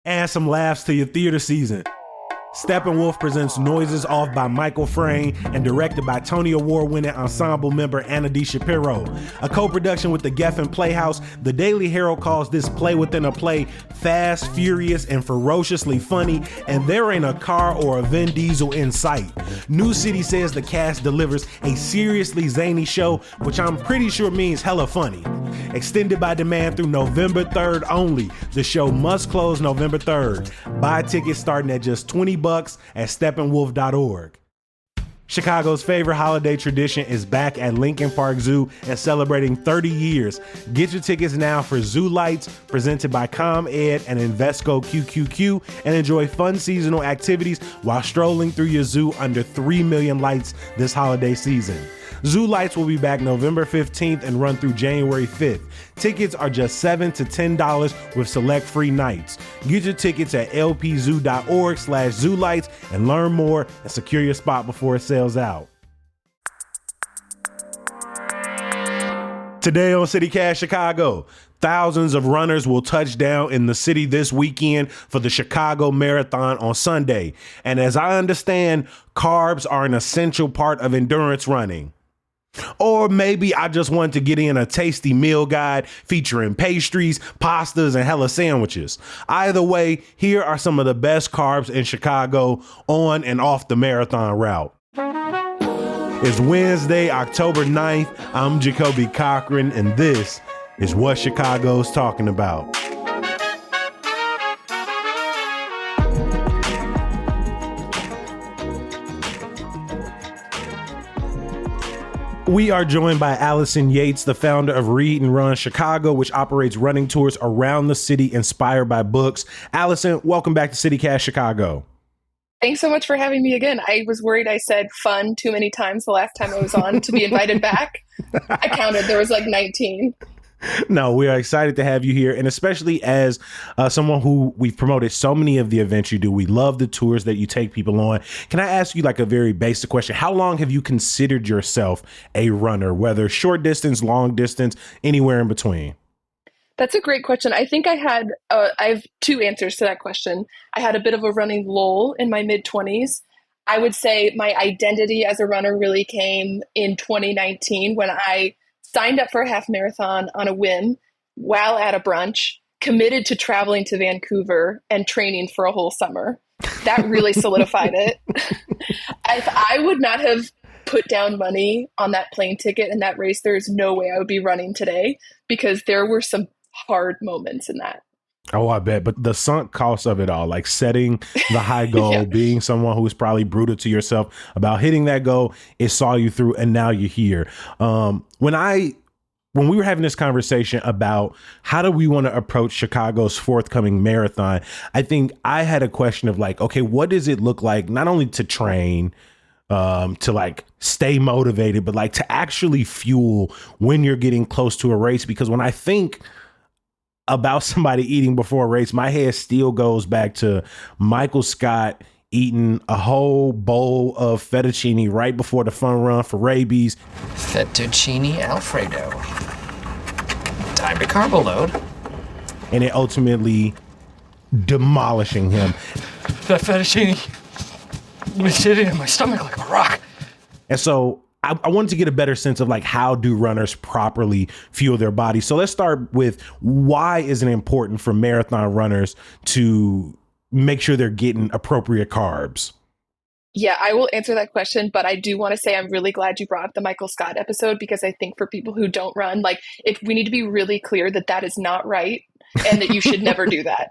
and some laughs to your theater season. Steppenwolf presents Noises Off by Michael Frayn and directed by Tony Award-winning ensemble member Anna D. Shapiro. A co-production with the Geffen Playhouse, the Daily Herald calls this play within a play fast, furious, and ferociously funny, and there ain't a car or a Vin Diesel in sight. New City says the cast delivers a seriously zany show, which I'm pretty sure means hella funny. Extended by demand through November 3rd only. The show must close November 3rd. Buy tickets starting at just $20 at steppenwolf.org. Chicago's favorite holiday tradition is back at Lincoln Park Zoo and celebrating 30 years. Get your tickets now for Zoo Lights, presented by ComEd and Invesco QQQ, and enjoy fun seasonal activities while strolling through your zoo under 3 million lights this holiday season. Zoo Lights will be back November 15th and run through January 5th. Tickets are just $7 to $10 with select free nights. Get your tickets at lpzoo.org/zoolights and learn more and secure your spot before it sells out. Today on CityCast Chicago, thousands of runners will touch down in the city this weekend for the Chicago Marathon on Sunday. And as I understand, carbs are an essential part of endurance running. Or maybe I just wanted to get in a tasty meal guide featuring pastries, pastas, and hella sandwiches. Either way, here are some of the best carbs in Chicago on and off the marathon route. It's Wednesday, October 9th. I'm Jacoby Cochran, and this is what Chicago's talking about. We are joined by Allison Yates, the founder of Read and Run Chicago, which operates running tours around the city inspired by books. Allison, welcome back to CityCast Chicago. Thanks so much for having me again. I was worried I said fun too many times the last time I was on to be invited back. I counted, there was like 19. No, we are excited to have you here. And especially as someone who we've promoted so many of the events you do, we love the tours that you take people on. Can I ask you like a very basic question? How long have you considered yourself a runner, whether short distance, long distance, anywhere in between? That's a great question. I think I have two answers to that question. I had a bit of a running lull in my mid-20s. I would say my identity as a runner really came in 2019 when I signed up for a half marathon on a whim while at a brunch, committed to traveling to Vancouver and training for a whole summer. That really solidified it. If I would not have put down money on that plane ticket and that race, there's no way I would be running today, because there were some hard moments in that. Oh, I bet. But the sunk cost of it all, like setting the high goal, yeah, being someone who's probably brutal to yourself about hitting that goal, it saw you through and now you're here. When we were having this conversation about how do we want to approach Chicago's forthcoming marathon, I think I had a question of like, okay, what does it look like not only to train, to like stay motivated, but like to actually fuel when you're getting close to a race? Because when I think about somebody eating before a race, my head still goes back to Michael Scott eating a whole bowl of fettuccine right before the fun run for rabies. Fettuccine Alfredo. Time to carbo load. And it ultimately demolishing him. That fettuccine was sitting in my stomach like a rock. And so I wanted to get a better sense of like, how do runners properly fuel their body? So let's start with, why is it important for marathon runners to make sure they're getting appropriate carbs? Yeah, I will answer that question, but I do want to say I'm really glad you brought up the Michael Scott episode, because I think for people who don't run, like, we need to be really clear that that is not right and that you should never do that.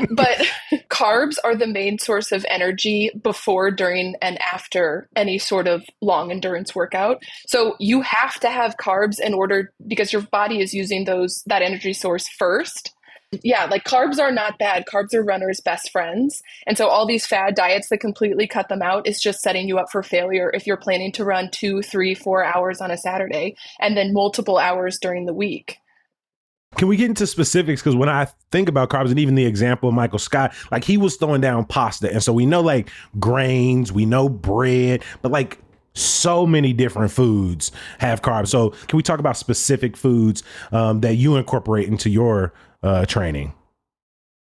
But carbs are the main source of energy before, during, and after any sort of long endurance workout. So you have to have carbs in order, because your body is using that energy source first. Yeah, like carbs are not bad. Carbs are runners' best friends. And so all these fad diets that completely cut them out is just setting you up for failure if you're planning to run 2, 3, 4 hours on a Saturday and then multiple hours during the week. Can we get into specifics? Because when I think about carbs, and even the example of Michael Scott, like he was throwing down pasta. And so we know like grains, we know bread, but like so many different foods have carbs. So can we talk about specific foods that you incorporate into your training?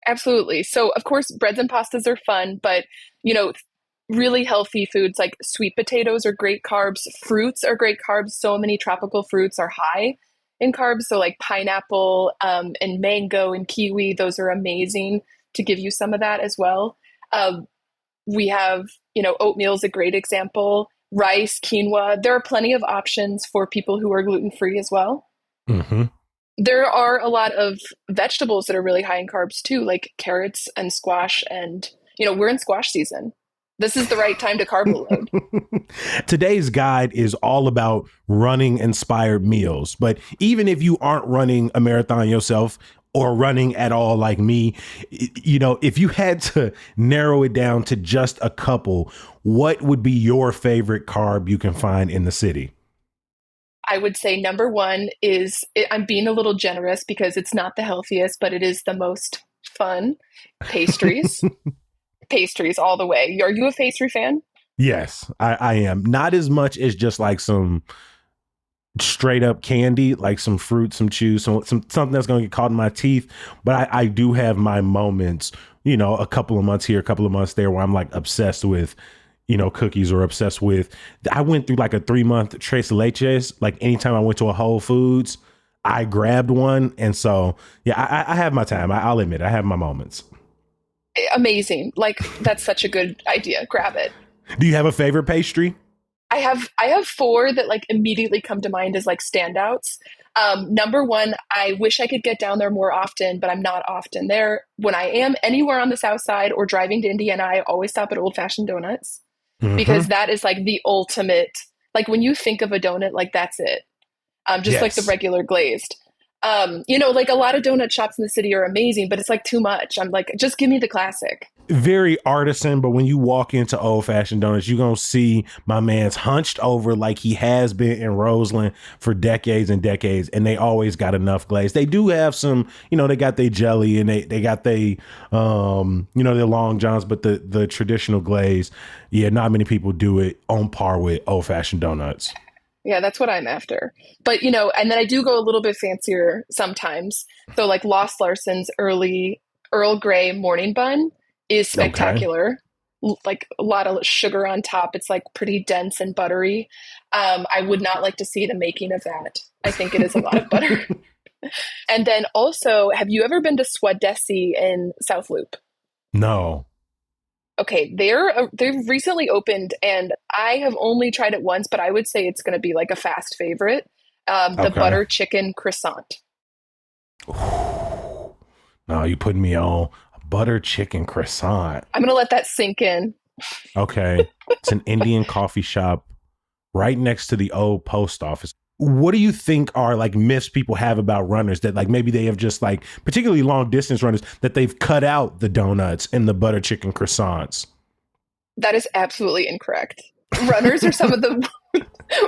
Absolutely. So, of course, breads and pastas are fun, but, you know, really healthy foods like sweet potatoes are great carbs. Fruits are great carbs. So many tropical fruits are high in carbs. So, like pineapple and mango and kiwi, those are amazing to give you some of that as well. We have, oatmeal is a great example. Rice, quinoa. There are plenty of options for people who are gluten free as well. Mm-hmm. There are a lot of vegetables that are really high in carbs too, like carrots and squash. And, we're in squash season. This is the right time to carb load. Today's guide is all about running inspired meals. But even if you aren't running a marathon yourself or running at all like me, if you had to narrow it down to just a couple, what would be your favorite carb you can find in the city? I would say number one is, I'm being a little generous because it's not the healthiest, but it is the most fun. Pastries. Pastries all the way. Are you a pastry fan? Yes, I am. Not as much as just like some straight up candy, like some fruit, some chew, something that's going to get caught in my teeth. But I do have my moments, a couple of months here, a couple of months there where I'm like obsessed with cookies or obsessed with. I went through like a 3-month tres leches. Like anytime I went to a Whole Foods, I grabbed one. And so, yeah, I have my time. I'll admit I have my moments. Amazing. Like that's such a good idea. Grab it. Do you have a favorite pastry? I have 4 that like immediately come to mind as like standouts. Number one, I wish I could get down there more often, but I'm not often there. When I am anywhere on the South Side or driving to Indiana, I always stop at Old Fashioned Donuts. Because that is like the ultimate, like when you think of a donut, like that's it. Just like the regular glazed. Like a lot of donut shops in the city are amazing, but it's like too much. I'm like, just give me the classic. Very artisan, but when you walk into Old Fashioned Donuts, you're going to see my man's hunched over like he has been in Roseland for decades and decades, and they always got enough glaze. They do have some, they got their jelly and they got their Long Johns, but the traditional glaze, not many people do it on par with Old Fashioned Donuts. Yeah, that's what I'm after. But, and then I do go a little bit fancier sometimes. So like Lost Larson's early Earl Grey morning bun is spectacular. Okay. Like a lot of sugar on top. It's like pretty dense and buttery. I would not like to see the making of that. I think it is a lot of butter. And then also, have you ever been to Swadesi in South Loop? No. Okay, they've recently opened, and I have only tried it once, but I would say it's going to be like a fast favorite. The butter chicken croissant. Ooh. No, you putting me on a butter chicken croissant. I'm going to let that sink in. Okay, it's an Indian coffee shop right next to the old post office. What do you think are like myths people have about runners that like maybe they have just like particularly long distance runners that they've cut out the donuts and the butter chicken croissants? That is absolutely incorrect. Runners are some of the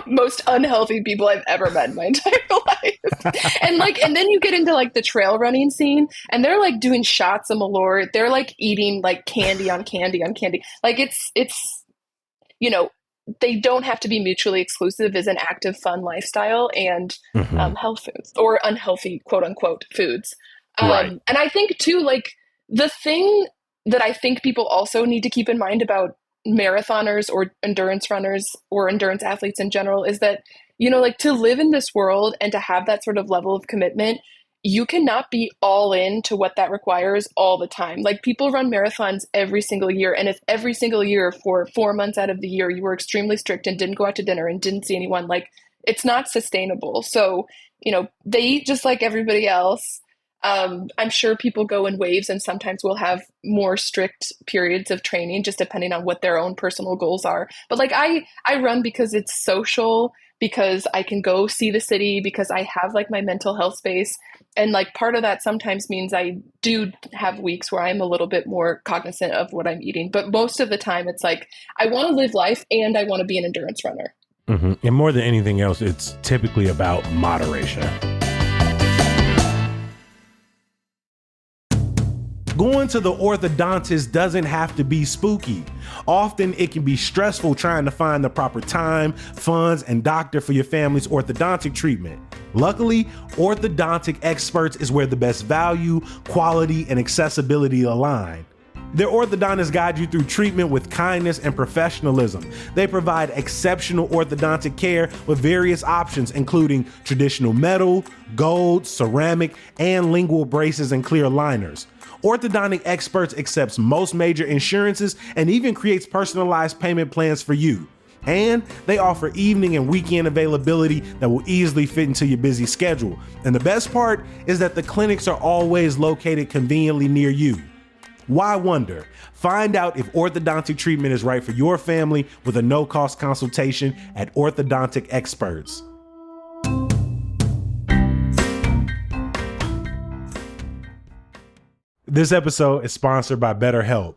most unhealthy people I've ever met in my entire life. And then you get into like the trail running scene and they're like doing shots of Malort. They're like eating like candy on candy on candy. Like it's they don't have to be mutually exclusive as an active, fun lifestyle and health foods or unhealthy, quote unquote, foods. Right. And I think too, like the thing that I think people also need to keep in mind about marathoners or endurance runners or endurance athletes in general is that, like to live in this world and to have that sort of level of commitment, you cannot be all in to what that requires all the time. Like people run marathons every single year. And if every single year for 4 months out of the year, you were extremely strict and didn't go out to dinner and didn't see anyone, like it's not sustainable. So, they eat just like everybody else. I'm sure people go in waves and sometimes we'll have more strict periods of training, just depending on what their own personal goals are. But like I run because it's social, because I can go see the city, because I have like my mental health space. And like part of that sometimes means I do have weeks where I'm a little bit more cognizant of what I'm eating. But most of the time it's like, I want to live life and I want to be an endurance runner. Mm-hmm. And more than anything else, it's typically about moderation. Going to the orthodontist doesn't have to be spooky. Often it can be stressful trying to find the proper time, funds, and doctor for your family's orthodontic treatment. Luckily, orthodontic experts is where the best value, quality, and accessibility align. Their orthodontists guide you through treatment with kindness and professionalism. They provide exceptional orthodontic care with various options, including traditional metal, gold, ceramic, and lingual braces and clear aligners. Orthodontic experts accepts most major insurances and even creates personalized payment plans for you. And they offer evening and weekend availability that will easily fit into your busy schedule. And the best part is that the clinics are always located conveniently near you. Why wonder? Find out if orthodontic treatment is right for your family with a no-cost consultation at Orthodontic Experts. This episode is sponsored by BetterHelp.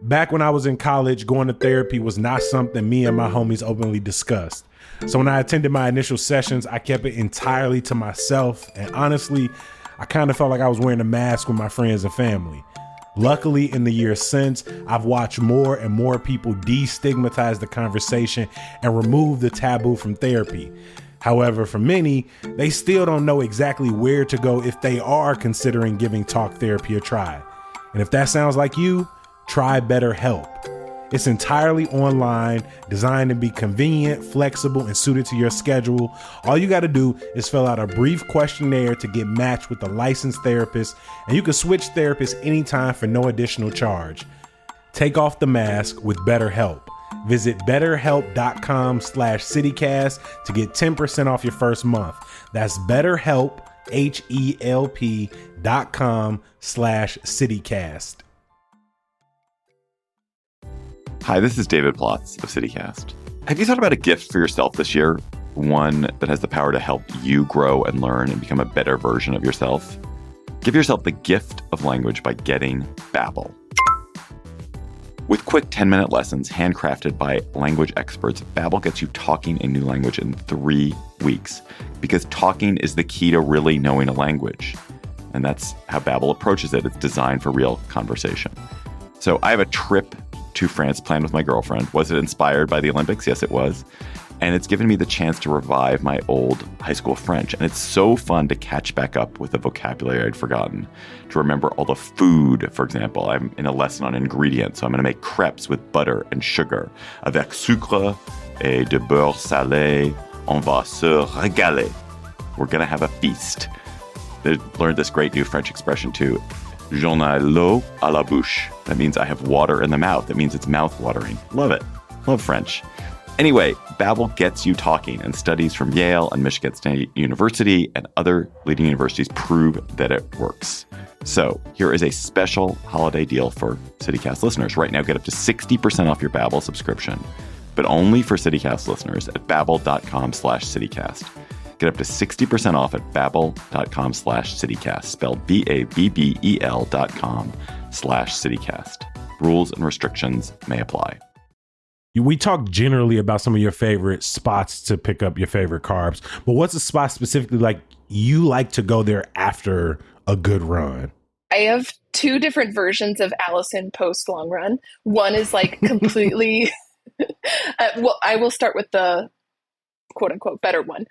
Back when I was in college, going to therapy was not something me and my homies openly discussed. So when I attended my initial sessions, I kept it entirely to myself. And honestly, I kind of felt like I was wearing a mask with my friends and family. Luckily, in the years since, I've watched more and more people destigmatize the conversation and remove the taboo from therapy. However, for many, they still don't know exactly where to go if they are considering giving talk therapy a try. And if that sounds like you, try BetterHelp. It's entirely online, designed to be convenient, flexible, and suited to your schedule. All you got to do is fill out a brief questionnaire to get matched with a licensed therapist, and you can switch therapists anytime for no additional charge. Take off the mask with BetterHelp. Visit betterhelp.com/citycast to get 10% off your first month. That's BetterHelp, HELP.com/citycast. Hi, this is David Plotz of CityCast. Have you thought about a gift for yourself this year? One that has the power to help you grow and learn and become a better version of yourself? Give yourself the gift of language by getting Babbel. With quick 10-minute lessons handcrafted by language experts, Babbel gets you talking a new language in 3 weeks. Because talking is the key to really knowing a language. And that's how Babbel approaches it. It's designed for real conversation. So I have a trip to France planned with my girlfriend. Was it inspired by the Olympics? Yes, it was. And it's given me the chance to revive my old high school French. And it's so fun to catch back up with the vocabulary I'd forgotten, to remember all the food. For example, I'm in a lesson on ingredients, so I'm going to make crepes with butter and sugar. Avec sucre et de beurre salé, on va se régaler. We're going to have a feast. I learned this great new French expression too. J'en ai l'eau à la bouche. That means I have water in the mouth. That means it's mouth-watering. Love it. Love French. Anyway, Babbel gets you talking, and studies from Yale and Michigan State University and other leading universities prove that it works. So here is a special holiday deal for CityCast listeners. Right now, get up to 60% off your Babbel subscription, but only for CityCast listeners at babbel.com/citycast. Get up to 60% off at babbel.com/citycast, spelled BABBEL.com/citycast. Rules and restrictions may apply. We talked generally about some of your favorite spots to pick up your favorite carbs, but what's a spot specifically like you like to go there after a good run? I have 2 different versions of Allison post long run. One is like completely, well, I will start with the quote unquote better one.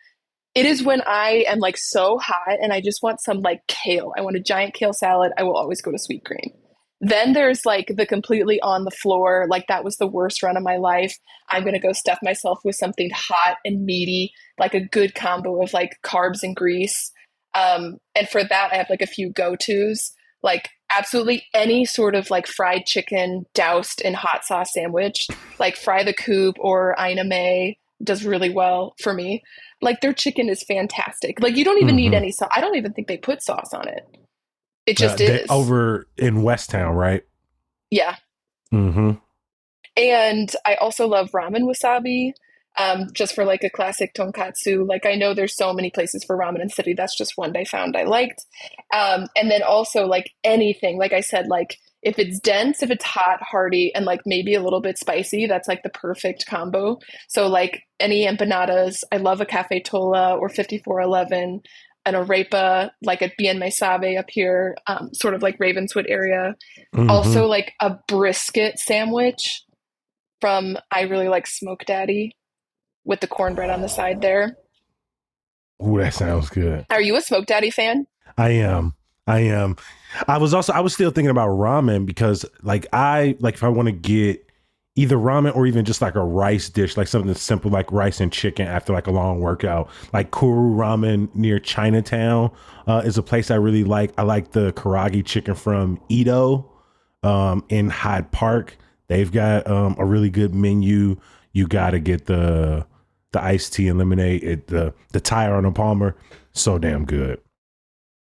It is when I am like so hot and I just want some like kale. I want a giant kale salad. I will always go to Sweet Green. Then there's like the completely on the floor, like that was the worst run of my life. I'm going to go stuff myself with something hot and meaty, like a good combo of like carbs and grease. And for that, I have like a few go-tos, like absolutely any sort of like fried chicken doused in hot sauce sandwich, like Fry the Coop or Ina May does really well for me. Like their chicken is fantastic. Like you don't even need any sauce. I don't even think they put sauce on it. It just is. Over in West Town, right? Yeah. Mm-hmm. And I also love ramen wasabi, just for like a classic tonkatsu. Like I know there's so many places for ramen in the city. That's just one I found I liked. And then also like anything, like I said, like if it's dense, if it's hot, hearty, and like maybe a little bit spicy, that's like the perfect combo. So like any empanadas, I love a Cafe Tola or 5411. An arepa, like at Bien Maisabe up here, sort of like Ravenswood area. Mm-hmm. Also like a brisket sandwich from, I really like Smoke Daddy with the cornbread on the side there. Ooh, that sounds good. Are you a Smoke Daddy fan? I am. I am. I was still thinking about ramen because like if I want to get either ramen or even just like a rice dish, like something simple like rice and chicken after like a long workout, like Kuru Ramen near Chinatown is a place I really like. I like the karagi chicken from Ito in Hyde Park. They've got a really good menu. You got to get the iced tea and lemonade, the Thai Arnold Palmer. So damn good.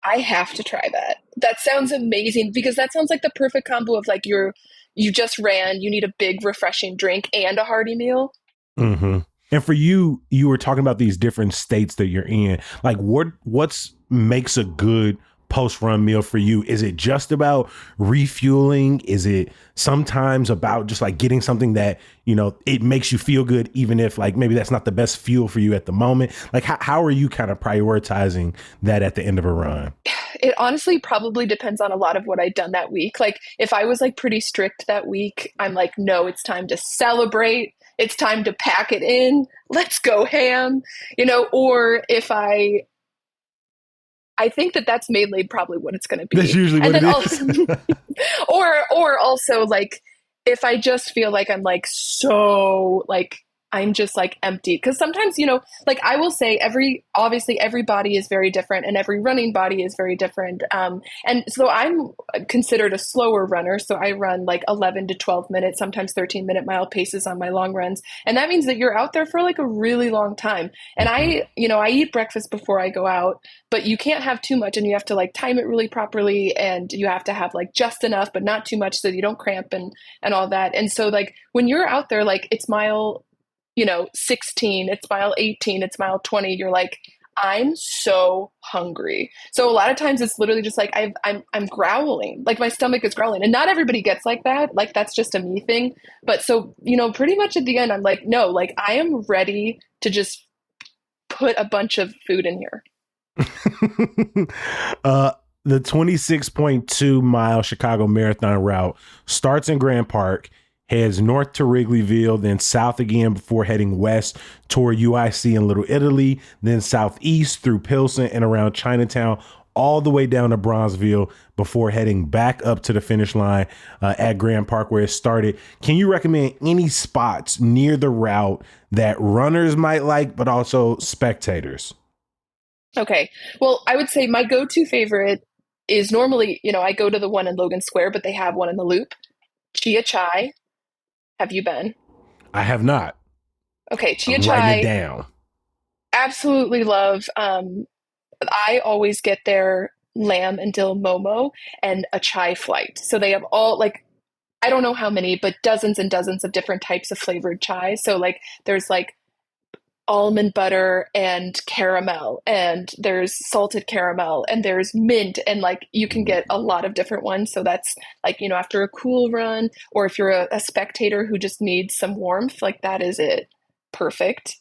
I have to try that. That sounds amazing because that sounds like the perfect combo of like you just ran, you need a big refreshing drink and a hearty meal. Mm-hmm. And for you, you were talking about these different states that you're in. Like what's makes a good post-run meal for you? Is it just about refueling? Is it sometimes about just like getting something that, you know, it makes you feel good, even if like maybe that's not the best fuel for you at the moment? Like how are you kind of prioritizing that at the end of a run? It honestly probably depends on a lot of what I'd done that week. Like if I was like pretty strict that week, I'm like, no, it's time to celebrate. It's time to pack it in. Let's go ham, you know, or if I think that that's mainly probably what it's going to be. That's usually and what then it is. or also like if I just feel like I'm like so like I'm just like empty because sometimes you know like I will say obviously every body is very different and every running body is very different and so I'm considered a slower runner, so I run like 11 to 12 minutes, sometimes 13-minute mile paces on my long runs, and that means that you're out there for like a really long time. And I eat breakfast before I go out, but you can't have too much and you have to like time it really properly, and you have to have like just enough but not too much so you don't cramp and all that. And so like when you're out there, like it's mile 16, it's mile 18, it's mile 20, you're like, I'm so hungry. So a lot of times it's literally just like I'm growling, like my stomach is growling, and not everybody gets like that. Like that's just a me thing. But so pretty much at the end, I'm like, no, like I am ready to just put a bunch of food in here. The 26.2 mile Chicago Marathon route starts in Grand Park, heads north to Wrigleyville, then south again before heading west toward UIC in Little Italy, then southeast through Pilsen and around Chinatown, all the way down to Bronzeville before heading back up to the finish line at Grand Park where it started. Can you recommend any spots near the route that runners might like, but also spectators? Okay. Well, I would say my go-to favorite is normally, I go to the one in Logan Square, but they have one in the Loop. Chia Chai. Have you been? I have not. Okay, Chia I'm Chai. writing it down. Absolutely love. I always get their lamb and dill momo and a chai flight. So they have all like I don't know how many, but dozens and dozens of different types of flavored chai. So like there's like almond butter and caramel, and there's salted caramel, and there's mint, and like you can get a lot of different ones. So that's like after a cool run, or if you're a spectator who just needs some warmth, like that is it. Perfect.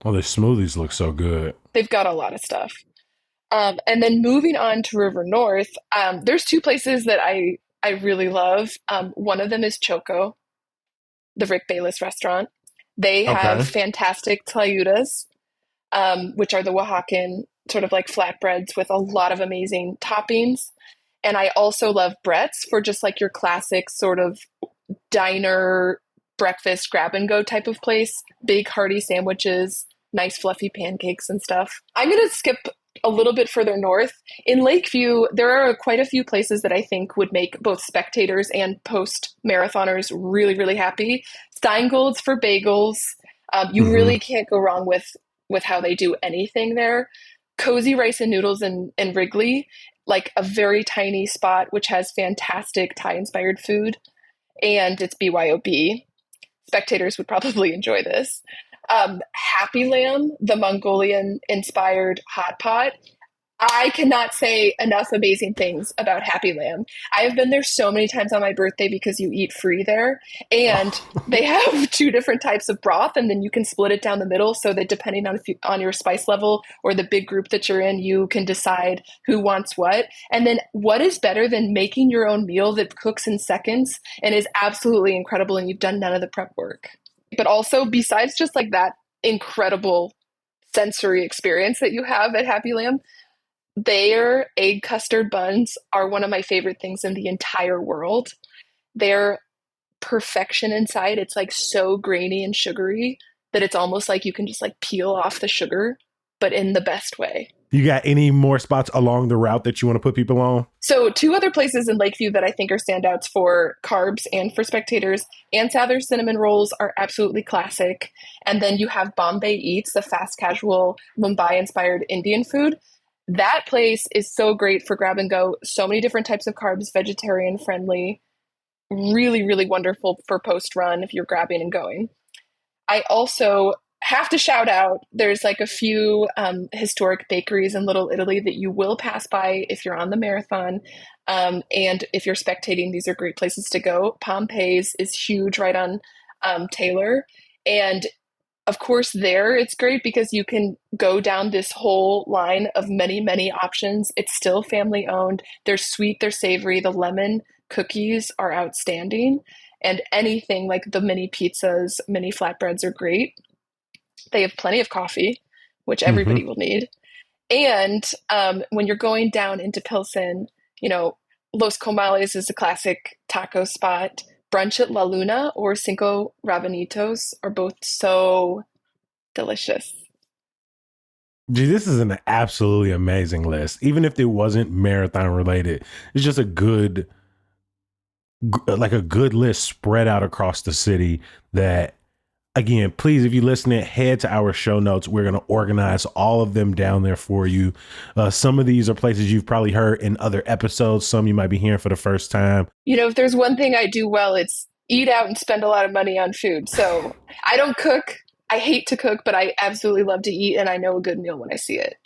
Oh, the smoothies look so good. They've got a lot of stuff. And then moving on to River North, there's two places that I really love. One of them is Choco, the Rick Bayless restaurant. They have Okay. fantastic tlayudas, which are the Oaxacan sort of like flatbreads with a lot of amazing toppings. And I also love Brett's for just like your classic sort of diner breakfast grab and go type of place. Big hearty sandwiches, nice fluffy pancakes and stuff. I'm going to skip a little bit further north. In Lakeview, there are quite a few places that I think would make both spectators and post marathoners really, really happy. Steingold's for bagels. You really can't go wrong with how they do anything there. Cozy Rice and Noodles in Wrigley, like a very tiny spot which has fantastic Thai-inspired food, and it's BYOB. Spectators would probably enjoy this. Happy Lamb, the Mongolian-inspired hot pot. I cannot say enough amazing things about Happy Lamb. I have been there so many times on my birthday because you eat free there. And they have two different types of broth, and then you can split it down the middle so that depending on your spice level or the big group that you're in, you can decide who wants what. And then what is better than making your own meal that cooks in seconds and is absolutely incredible, and you've done none of the prep work. But also, besides just like that incredible sensory experience that you have at Happy Lamb. Their egg custard buns are one of my favorite things in the entire world. They're perfection inside. It's like so grainy and sugary that it's almost like you can just like peel off the sugar, but in the best way. You got any more spots along the route that you want to put people on? So 2 other places in Lakeview that I think are standouts for carbs and for spectators. Ann Sather's cinnamon rolls are absolutely classic. And then you have Bombay Eats, the fast casual Mumbai-inspired Indian food. That place is so great for grab and go. So many different types of carbs, vegetarian friendly. Really, really wonderful for post-run if you're grabbing and going. I also have to shout out, there's like a few historic bakeries in Little Italy that you will pass by if you're on the marathon. And if you're spectating, these are great places to go. Pompeii's is huge right on Taylor. And of course, there it's great because you can go down this whole line of many, many options. It's still family owned. They're sweet, they're savory. The lemon cookies are outstanding. And anything like the mini pizzas, mini flatbreads are great. They have plenty of coffee, which everybody will need. And when you're going down into Pilsen, you know, Los Comales is a classic taco spot. Brunch at La Luna or Cinco Rabanitos are both so delicious. Gee, this is an absolutely amazing list. Even if it wasn't marathon related, it's just a good list spread out across the city that, again, please, if you listen, head to our show notes. We're going to organize all of them down there for you. Some of these are places you've probably heard in other episodes. Some you might be hearing for the first time. You know, if there's one thing I do well, it's eat out and spend a lot of money on food. So I don't cook. I hate to cook, but I absolutely love to eat. And I know a good meal when I see it.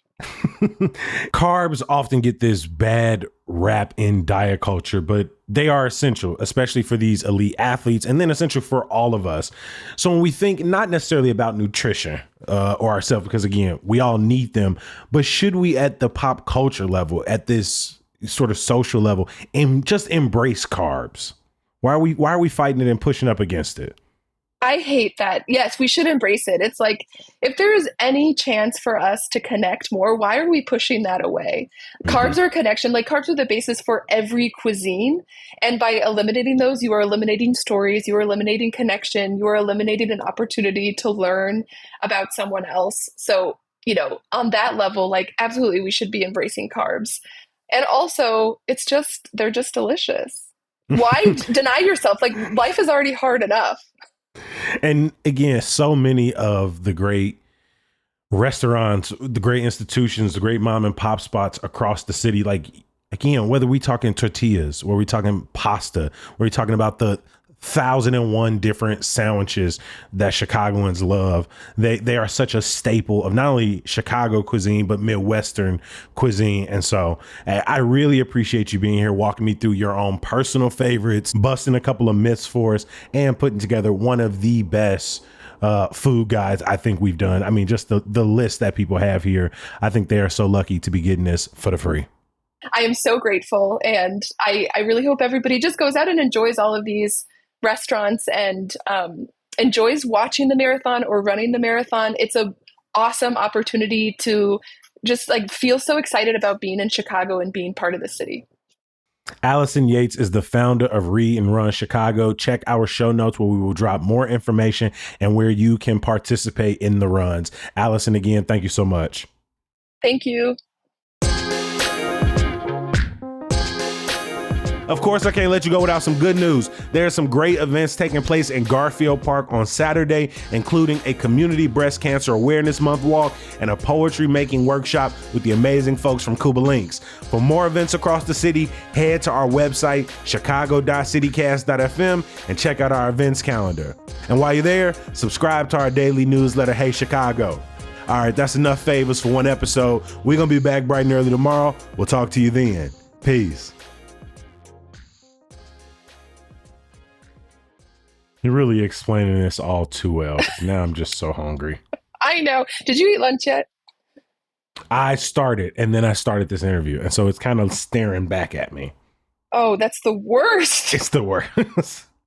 Carbs often get this bad rap in diet culture, but they are essential, especially for these elite athletes, and then essential for all of us. So when we think not necessarily about nutrition or ourselves, because again, we all need them, but should we at the pop culture level, at this sort of social level, and just embrace carbs? Why are we fighting it and pushing up against it? I hate that. Yes, we should embrace it. It's like, if there is any chance for us to connect more, why are we pushing that away? Carbs are a connection. Like, carbs are the basis for every cuisine. And by eliminating those, you are eliminating stories, you are eliminating connection, you are eliminating an opportunity to learn about someone else. So, you know, on that level, like, absolutely, we should be embracing carbs. And also, they're just delicious. Why deny yourself? Like, life is already hard enough. And again, so many of the great restaurants, the great institutions, the great mom and pop spots across the city, like, again, whether we talking tortillas, or we talking pasta, or we talking about the 1,001 different sandwiches that Chicagoans love, they are such a staple of not only Chicago cuisine, but Midwestern cuisine. And so I really appreciate you being here, walking me through your own personal favorites, busting a couple of myths for us, and putting together one of the best food guides I think we've done. I mean, just the list that people have here. I think they are so lucky to be getting this for the free. I am so grateful. And I really hope everybody just goes out and enjoys all of these restaurants and enjoys watching the marathon or running the marathon. It's a awesome opportunity to just like feel so excited about being in Chicago and being part of the city. Allison Yates is the founder of Read and Run Chicago. Check our show notes where we will drop more information and where you can participate in the runs. Allison, again, thank you so much. Thank you. Of course, I can't let you go without some good news. There are some great events taking place in Garfield Park on Saturday, including a Community Breast Cancer Awareness Month walk and a poetry making workshop with the amazing folks from Cuba Links. For more events across the city, head to our website, chicago.citycast.fm, and check out our events calendar. And while you're there, subscribe to our daily newsletter, Hey Chicago. All right, that's enough favors for one episode. We're going to be back bright and early tomorrow. We'll talk to you then. Peace. You're really explaining this all too well. Now I'm just so hungry. I know. Did you eat lunch yet? I started, and then I started this interview. And so it's kind of staring back at me. Oh, that's the worst. It's the worst.